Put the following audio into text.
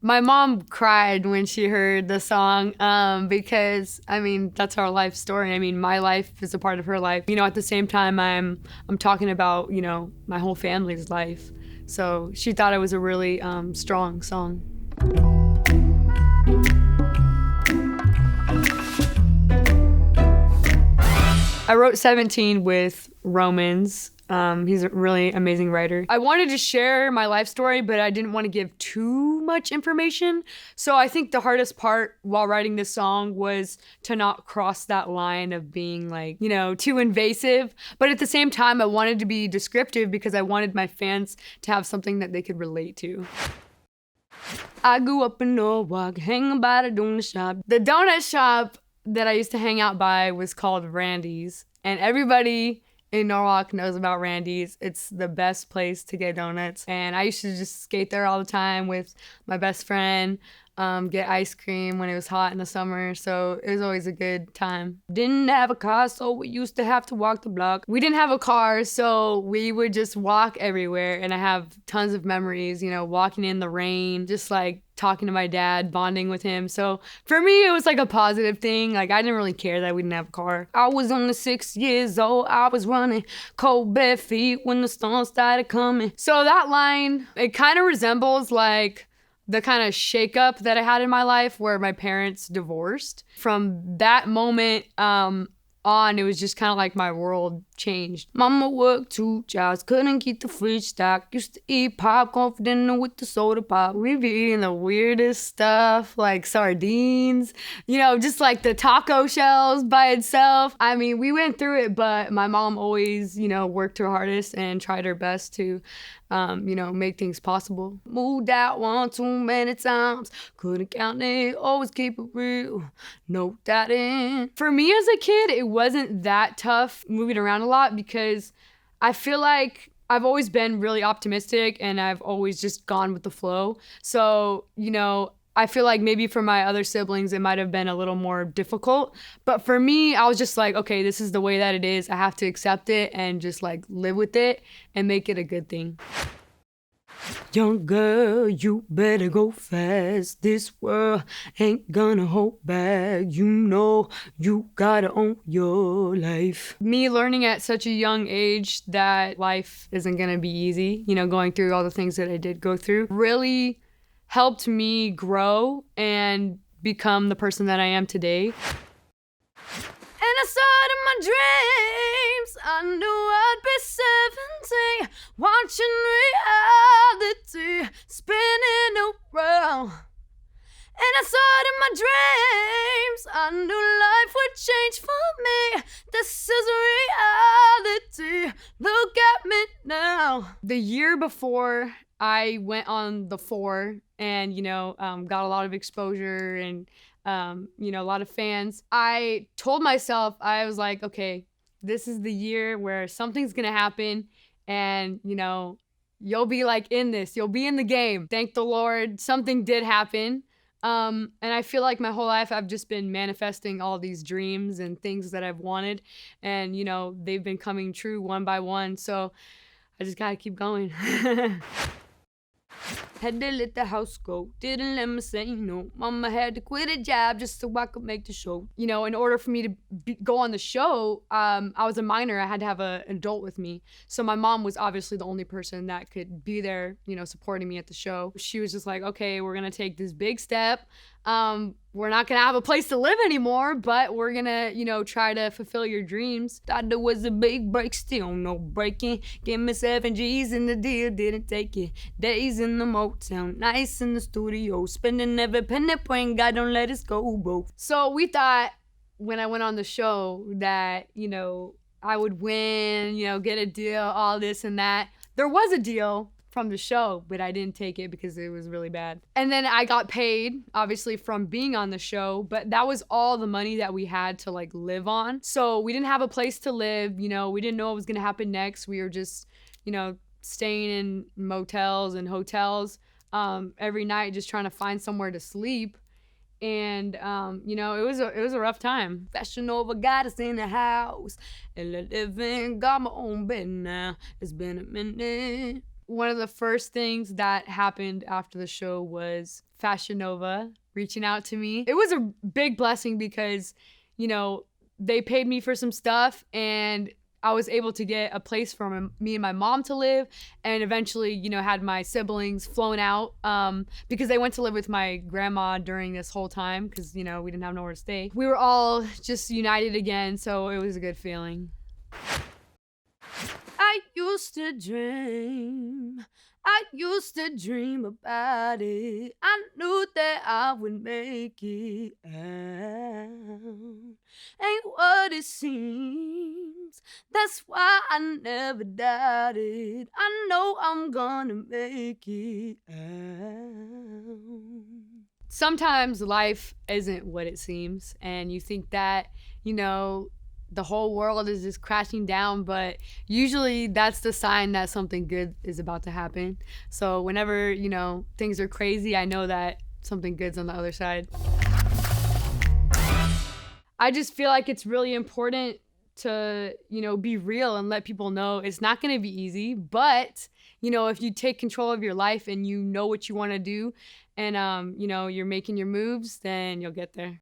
My mom cried when she heard the song because I mean that's our life story. I mean my life is a part of her life. At the same time I'm talking about my whole family's life. So she thought it was a really strong song. I wrote 17 with Romans. He's a really amazing writer. I wanted to share my life story, but I didn't want to give too much information. So I think the hardest part while writing this song was to not cross that line of being too invasive. But at the same time, I wanted to be descriptive because I wanted my fans to have something that they could relate to. I grew up in Norwalk, hanging by the donut shop. The donut shop that I used to hang out by was called Randy's. And everybody in Norwalk knows about Randy's. It's the best place to get donuts. And I used to just skate there all the time with my best friend, get ice cream when it was hot in the summer. So it was always a good time. Didn't have a car, so we used to have to walk the block. We didn't have a car, so we would just walk everywhere. And I have tons of memories, walking in the rain, just talking to my dad, bonding with him. So for me, it was a positive thing. I didn't really care that we didn't have a car. I was only 6 years old. I was running cold bare feet when the storm started coming. So that line, it kind of resembles the kind of shakeup that I had in my life where my parents divorced. From that moment on, it was just kind of my world changed. Mama worked 2 jobs, couldn't keep the fridge stocked. Used to eat popcorn for dinner with the soda pop. We'd be eating the weirdest stuff, like sardines, just the taco shells by itself. I mean, we went through it, but my mom always, worked her hardest and tried her best to, make things possible. Moved out 1 too many times, couldn't count it, always keep it real, no doubting. For me as a kid, it wasn't that tough moving around a lot because I feel like I've always been really optimistic and I've always just gone with the flow. So, I feel like maybe for my other siblings, it might have been a little more difficult. But for me, I was just okay, this is the way that it is. I have to accept it and just live with it and make it a good thing. Young girl, you better go fast. This world ain't gonna hold back. You gotta own your life. Me learning at such a young age that life isn't gonna be easy, going through all the things that I did go through, really helped me grow and become the person that I am today. And I saw it in my dreams, I knew I'd be 70, watching reality spinning around. And I saw it in my dreams, I knew life would change for me. This is reality, look at me now. The year before I went on the 4 and, got a lot of exposure and, a lot of fans. I told myself, I was like, okay, this is the year where something's gonna happen and, you'll be in this, you'll be in the game. Thank the Lord, something did happen. And I feel like my whole life I've just been manifesting all these dreams and things that I've wanted. And, they've been coming true one by one. So I just gotta keep going. Had to let the house go, didn't let me say no. Mama had to quit a job just so I could make the show. In order for me to go on the show, I was a minor. I had to have an adult with me. So my mom was obviously the only person that could be there, supporting me at the show. She was just like, okay, we're gonna take this big step. We're not gonna have a place to live anymore, but we're gonna, try to fulfill your dreams. Thought there was a big break, still no breaking. Give me 7 G's and the deal didn't take it. Days in the Motown, nights in the studio, spending every penny, praying God don't let us go broke. So we thought when I went on the show that, I would win, get a deal, all this and that. There was a deal from the show, but I didn't take it because it was really bad. And then I got paid, obviously, from being on the show, but that was all the money that we had to live on. So we didn't have a place to live, we didn't know what was gonna happen next. We were just, staying in motels and hotels every night, just trying to find somewhere to sleep. And it was a rough time. Fashion over got us in the house, and living got my own bed now. It's been a minute. One of the first things that happened after the show was Fashion Nova reaching out to me. It was a big blessing because, you know, they paid me for some stuff and I was able to get a place for me and my mom to live, and eventually, you know, had my siblings flown out because they went to live with my grandma during this whole time because, you know, we didn't have nowhere to stay. We were all just united again, so it was a good feeling. I used to dream about it. I knew that I would make it out. Ain't what it seems. That's why I never doubted. I know I'm gonna make it out. Sometimes life isn't what it seems, and you think that, you know, the whole world is just crashing down, but usually that's the sign that something good is about to happen. So whenever, you know, things are crazy, I know that something good's on the other side. I just feel like it's really important to, you know, be real and let people know it's not going to be easy, but, you know, if you take control of your life and you know what you want to do and, you know, you're making your moves, then you'll get there.